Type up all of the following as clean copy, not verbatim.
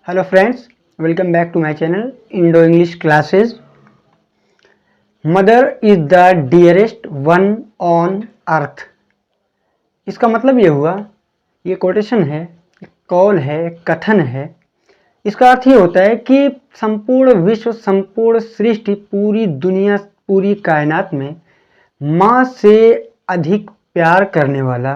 Hello friends, welcome back to my channel Indo English Classes. Mother is the dearest one on earth. इसका मतलब ये हुआ, ये quotation है, कौल है, कथन है। इसका अर्थ ये होता है कि संपूर्ण विश्व, संपूर्ण सृष्टि, पूरी दुनिया, पूरी कायनात में माँ से अधिक प्यार करने वाला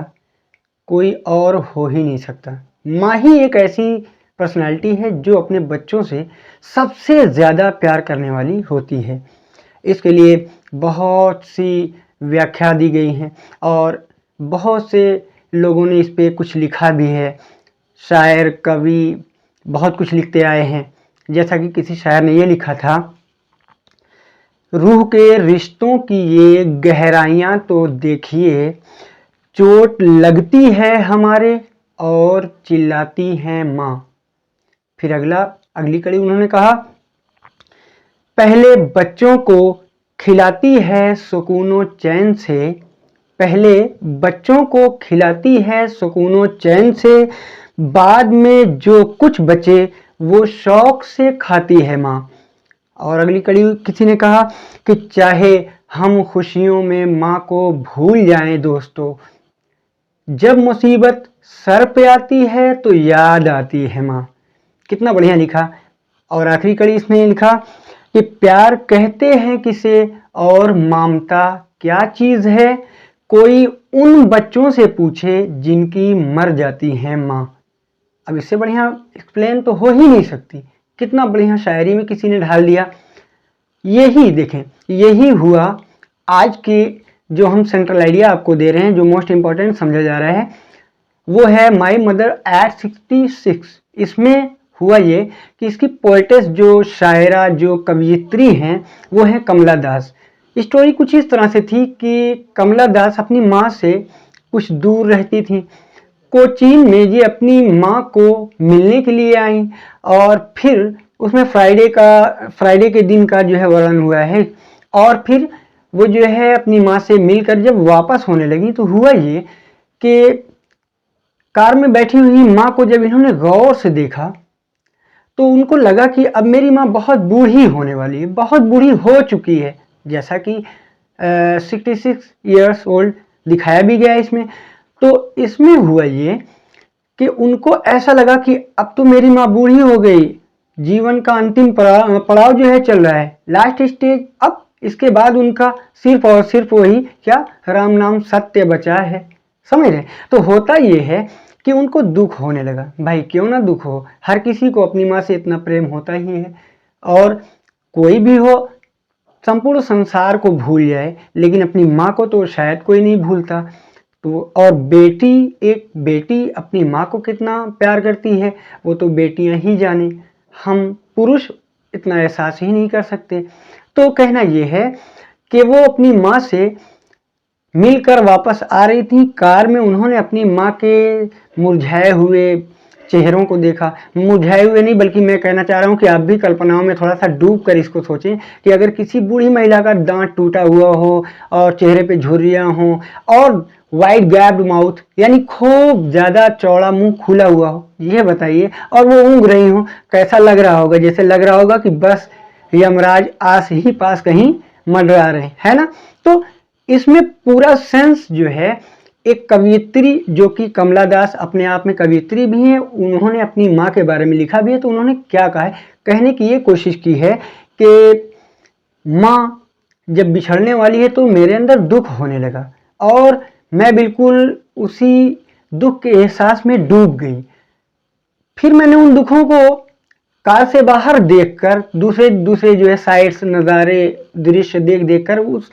कोई और हो ही नहीं सकता। माँ ही एक ऐसी पर्सनालिटी है जो अपने बच्चों से सबसे ज़्यादा प्यार करने वाली होती है। इसके लिए बहुत सी व्याख्या दी गई हैं और बहुत से लोगों ने इस पे कुछ लिखा भी है। शायर, कवि बहुत कुछ लिखते आए हैं। जैसा कि किसी शायर ने ये लिखा था, रूह के रिश्तों की ये गहराइयाँ तो देखिए, चोट लगती है हमारे और चिल्लाती है माँ। फिर अगली कड़ी उन्होंने कहा, पहले बच्चों को खिलाती है सुकूनो चैन से, पहले बच्चों को खिलाती है सुकूनो चैन से, बाद में जो कुछ बचे वो शौक से खाती है माँ। और अगली कड़ी किसी ने कहा कि चाहे हम खुशियों में माँ को भूल जाएं दोस्तों, जब मुसीबत सर पे आती है तो याद आती है माँ। कितना बढ़िया लिखा। और आखिरी कड़ी इसने लिखा कि प्यार कहते हैं किसे और ममता क्या चीज़ है, कोई उन बच्चों से पूछे जिनकी मर जाती है माँ। अब इससे बढ़िया एक्सप्लेन तो हो ही नहीं सकती। कितना बढ़िया शायरी में किसी ने ढाल दिया। यही देखें, यही हुआ आज के जो हम सेंट्रल आइडिया आपको दे रहे हैं, जो मोस्ट इम्पॉर्टेंट समझा जा रहा है, वो है माई मदर एट 66। इसमें हुआ ये कि इसकी पोएटेस, जो शायरा, जो कवियत्री हैं, वो हैं कमला दास। स्टोरी कुछ इस तरह से थी कि कमला दास अपनी माँ से कुछ दूर रहती थी। कोचीन में ये अपनी माँ को मिलने के लिए आई और फिर उसमें फ्राइडे के दिन का जो है वर्णन हुआ है। और फिर वो जो है अपनी माँ से मिलकर जब वापस होने लगी तो हुआ ये कि कार में बैठी हुई माँ को जब इन्होंने गौर से देखा तो उनको लगा कि अब मेरी माँ बहुत बूढ़ी होने वाली है, बहुत बूढ़ी हो चुकी है, जैसा कि 66 ईयर्स ओल्ड दिखाया भी गया इसमें। तो इसमें हुआ ये कि उनको ऐसा लगा कि अब तो मेरी माँ बूढ़ी हो गई, जीवन का अंतिम पड़ाव जो है चल रहा है, लास्ट स्टेज। अब इसके बाद उनका सिर्फ और सिर्फ वही क्या, राम नाम सत्य बचा है। समझ रहे? तो होता ये है कि उनको दुख होने लगा। भाई क्यों ना दुख हो, हर किसी को अपनी माँ से इतना प्रेम होता ही है। और कोई भी हो संपूर्ण संसार को भूल जाए, लेकिन अपनी माँ को तो शायद कोई नहीं भूलता। तो और एक बेटी अपनी माँ को कितना प्यार करती है वो तो बेटियां ही जाने, हम पुरुष इतना एहसास ही नहीं कर सकते। तो कहना ये है कि वो अपनी माँ से मिलकर वापस आ रही थी। कार में उन्होंने अपनी माँ के मुरझाए हुए चेहरों को देखा। मुरझाए हुए नहीं, बल्कि मैं कहना चाह रहा हूँ कि आप भी कल्पनाओं में थोड़ा सा डूब कर इसको सोचें कि अगर किसी बूढ़ी महिला का दांत टूटा हुआ हो और चेहरे पे झुर्रियाँ हों और वाइड गैप्ड माउथ, यानी खूब ज़्यादा चौड़ा मुंह खुला हुआ हो, ये बताइए, और वो ऊँग रही हो, कैसा लग रहा होगा? जैसे लग रहा होगा कि बस यमराज आस ही पास कहीं मंडरा रहे, है ना? तो इसमें पूरा सेंस जो है, एक कवियत्री जो कि कमला दास अपने आप में कवियत्री भी हैं, उन्होंने अपनी माँ के बारे में लिखा भी है। तो उन्होंने क्या कहा है, कहने की ये कोशिश की है कि माँ जब बिछड़ने वाली है तो मेरे अंदर दुख होने लगा और मैं बिल्कुल उसी दुख के एहसास में डूब गई। फिर मैंने उन दुखों को कार से बाहर देखकर, दूसरे जो है साइड्स, नज़ारे, दृश्य देख कर उस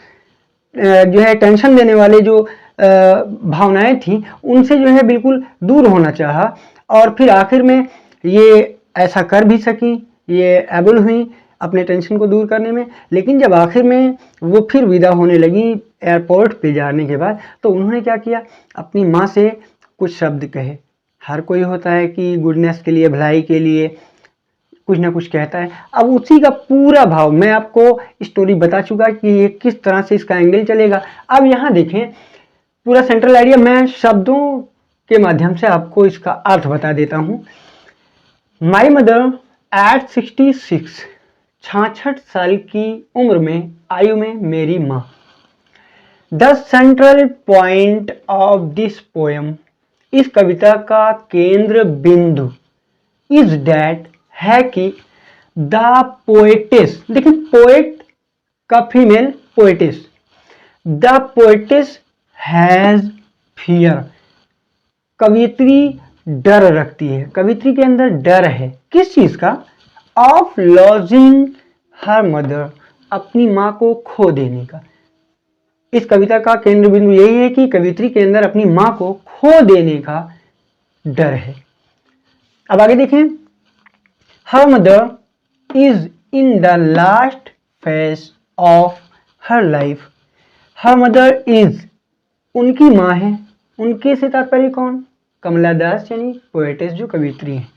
जो है टेंशन देने वाले जो भावनाएं थी उनसे जो है बिल्कुल दूर होना चाहा। और फिर आखिर में ये ऐसा कर भी सकी, ये एबल हुई अपने टेंशन को दूर करने में। लेकिन जब आखिर में वो फिर विदा होने लगी एयरपोर्ट पे जाने के बाद, तो उन्होंने क्या किया, अपनी माँ से कुछ शब्द कहे। हर कोई होता है कि गुडनेस के लिए, भलाई के लिए कुछ ना कुछ कहता है। अब उसी का पूरा भाव मैं आपको स्टोरी बता चुका कि ये किस तरह से इसका एंगल चलेगा। अब यहाँ देखें पूरा सेंट्रल आइडिया, मैं शब्दों के माध्यम से आपको इसका अर्थ बता देता हूँ। माई मदर एट 66, 66 साल की उम्र में, आयु में मेरी माँ। The central point of this poem, इस कविता का केंद्र बिंदु, इज डैट है कि द पोएटिस, देखिए पोएट का female poet's, the poet's has fear, कवियत्री डर रखती है, कवियत्री के अंदर डर है, किस चीज का? ऑफ लॉजिंग हर मदर, अपनी माँ को खो देने का। इस कविता का केंद्र बिंदु यही है कि कवियत्री के अंदर अपनी माँ को खो देने का डर है। अब आगे देखें, her mother is in the last phase of her life, her mother is, उनकी माँ है, उनके से तात्पर्य कौन? कमला दास यानी पोएटेस जो कवियत्री है।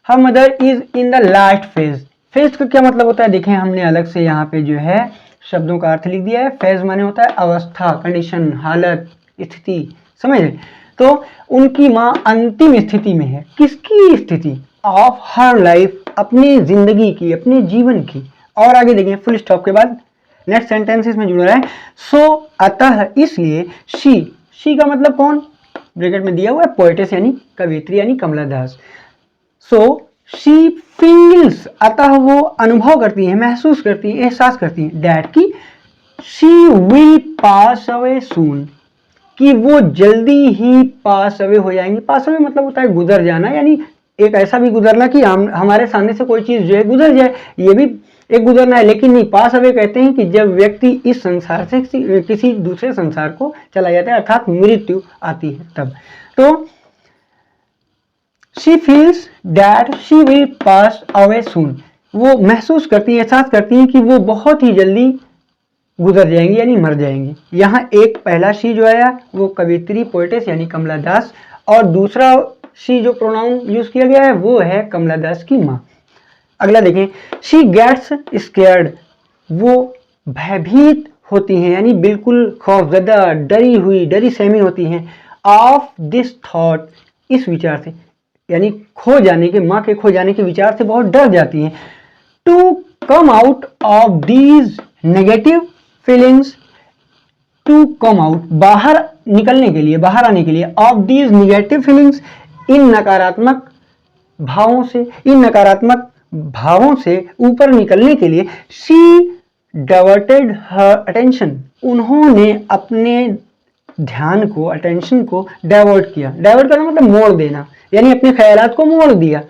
Her mother is in the last phase, phase का क्या मतलब होता है? देखें हमने अलग से यहाँ पे जो है शब्दों का अर्थ लिख दिया है। फेज माने होता है अवस्था, कंडीशन, हालत, स्थिति, समझ रहे? तो उनकी माँ अंतिम स्थिति में है। किसकी स्थिति? ऑफ हर लाइफ, अपनी जिंदगी की, अपने जीवन की। और आगे देखें फुल स्टॉप के बाद नेक्स्ट सेंटेंस इसमें जुड़ रहा है, सो अतः, इसलिए, शी का मतलब कौन? ब्रैकेट में दिया हुआ है पोएटेस यानी कवियत्री यानी कमला दास। सो शी फील्स, अतः वो अनुभव करती है, महसूस करती है, एहसास करती है, डैट की शी विल पास अवे सून, कि वो जल्दी ही पास अवे हो जाएंगी। पास अवे मतलब होता है गुजर जाना, यानी एक ऐसा भी गुजरना कि हमारे सामने से कोई चीज जो है गुजर जाए, ये भी एक गुजरना है। लेकिन नहीं, पास अवे कहते हैं कि जब व्यक्ति इस संसार से किसी दूसरे संसार को चला जाता है, अर्थात मृत्यु आती है तब। तो she feels that she will pass away soon, वो महसूस करती है, एहसास करती है कि वो बहुत ही जल्दी गुजर जाएंगी यानी मर जाएंगी। यहाँ एक पहला शी जो आया वो कवियत्री पोएटेस यानी कमला दास, और दूसरा शी जो प्रोनाउन यूज किया गया है वो है कमला दास की माँ। अगला देखें, शी गेट्स स्केयर्ड, वो भयभीत होती हैं यानी बिल्कुल खौफजदा, डरी हुई, डरी सहमी होती हैं, ऑफ दिस थॉट, इस विचार से, यानी खो जाने के, माँ के खो जाने के विचार से बहुत डर जाती हैं। To come out of these negative feelings, to come out, बाहर निकलने के लिए, बाहर आने के लिए, ऑफ दीज नेगेटिव फीलिंग्स, इन नकारात्मक भावों से, इन नकारात्मक भावों से ऊपर निकलने के लिए, शी डाइवर्टेड हर अटेंशन, उन्होंने अपने ध्यान को, अटेंशन को डाइवर्ट किया। डाइवर्ट करना मतलब मोड़ देना, यानी अपने ख्यालात को मोड़ दिया।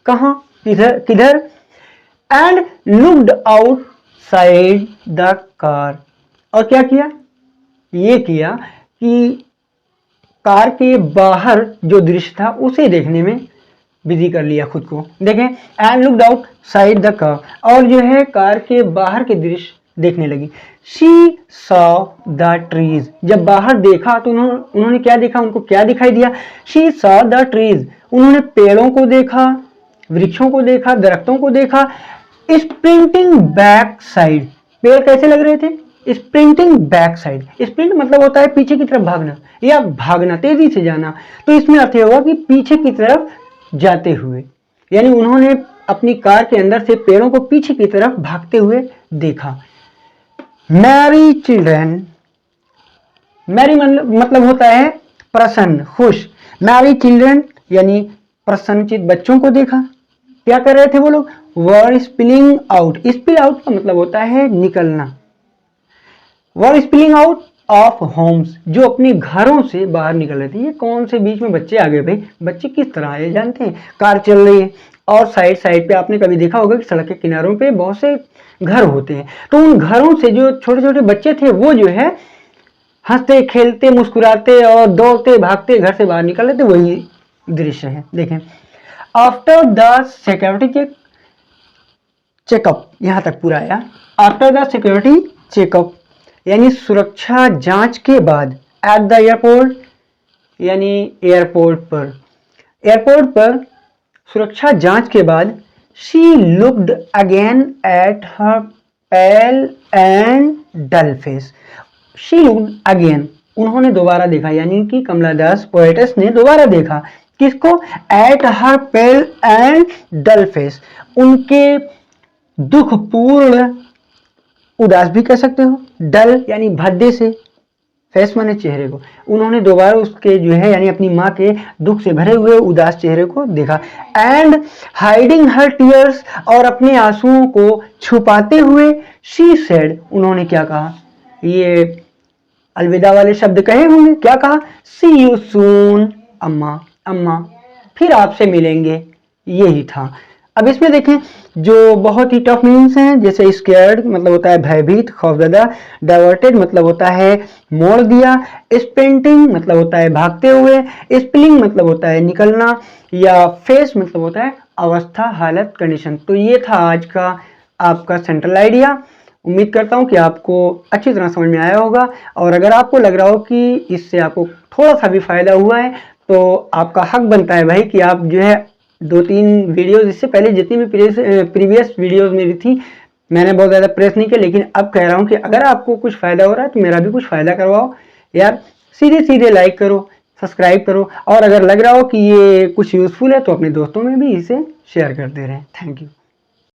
कहाँ? किधर किधर? And looked outside the car, और क्या किया? ये किया कि कार के बाहर जो दृश्य था उसे देखने में बिजी कर लिया खुद को। देखें, and looked outside the car, और जो है कार के बाहर के दृश्य देखने लगी। शी सॉ द ट्रीज, जब बाहर देखा तो उन्होंने क्या देखा? उनको क्या दिखाई दिया? शी सॉ द ट्रीज, उन्होंने पेड़ों को देखा, वृक्षों को देखा, दरख्तों को देखा। स्प्रिंटिंग बैक साइड, पेड़ कैसे लग रहे थे? स्प्रिंटिंग बैक साइड, स्प्रिंट मतलब होता है पीछे की तरफ भागना या भागना, तेजी से जाना। तो इसमें अर्थ होगा कि पीछे की तरफ जाते हुए, यानी उन्होंने अपनी कार के अंदर से पेड़ों को पीछे की तरफ भागते हुए देखा। मैरी चिल्ड्रन, मैरी मतलब होता है प्रसन्न, खुश। मैरी चिल्ड्रन यानी प्रसन्नचित बच्चों को देखा। क्या कर रहे थे वो लोग? वर स्पिलिंग आउट, स्पिल आउट का मतलब होता है निकलना। वर स्पिलिंग आउट ऑफ होम्स, जो अपने घरों से बाहर निकल रहे थे। ये कौन से बीच में बच्चे आ गए भाई? बच्चे किस तरह आए जानते हैं? कार चल रही है और साइड साइड पे आपने कभी देखा होगा कि सड़क के किनारों पे बहुत से घर होते हैं, तो उन घरों से जो छोटे छोटे बच्चे थे वो जो है हंसते खेलते मुस्कुराते और दौड़ते भागते घर से बाहर निकल रहे थे, वही दृश्य है। देखें, आफ्टर द सिक्योरिटी चेकअप, यहां तक पूरा आया। आफ्टर द सिक्योरिटी चेकअप यानी सुरक्षा जांच के बाद, एट द एयरपोर्ट यानी एयरपोर्ट पर सुरक्षा जांच के बाद, she looked again at her pale and dull face. She looked again, उन्होंने दोबारा देखा, यानी कि कमला दास पोएटेस ने दोबारा देखा किसको? At her pale and dull face, उनके दुखपूर्ण, उदास भी कह सकते हो, डल यानी भद्दे से, फेस माने चेहरे को, उन्होंने दोबारा उसके जो है यानी अपनी माँ के दुख से भरे हुए उदास चेहरे को देखा। एंड हाइडिंग हर टीयर्स, और अपने आंसुओं को छुपाते हुए, शी सेड, उन्होंने क्या कहा? ये अलविदा वाले शब्द कहे होंगे, क्या कहा? सी यू सून, अम्मा, अम्मा फिर आपसे मिलेंगे, यही था। अब इसमें देखें जो बहुत ही टफ मीनिंग्स हैं, जैसे स्केयर्ड मतलब होता है भयभीत, खौफजदा, डाइवर्टेड मतलब होता है मोड़ दिया, स्प्रिंटिंग मतलब होता है भागते हुए, स्पिलिंग मतलब होता है निकलना, या फेस मतलब होता है अवस्था, हालत, कंडीशन। तो ये था आज का आपका सेंट्रल आइडिया। उम्मीद करता हूँ कि आपको अच्छी तरह समझ में आया होगा, और अगर आपको लग रहा हो कि इससे आपको थोड़ा सा भी फायदा हुआ है तो आपका हक बनता है भाई कि आप जो है 2-3 वीडियोस, इससे पहले जितनी भी प्रीवियस वीडियोस मेरी थी मैंने बहुत ज़्यादा प्रेस नहीं किया, लेकिन अब कह रहा हूँ कि अगर आपको कुछ फ़ायदा हो रहा है तो मेरा भी कुछ फ़ायदा करवाओ यार, सीधे सीधे लाइक करो, सब्सक्राइब करो, और अगर लग रहा हो कि ये कुछ यूज़फुल है तो अपने दोस्तों में भी इसे शेयर करते रहें। Thank you.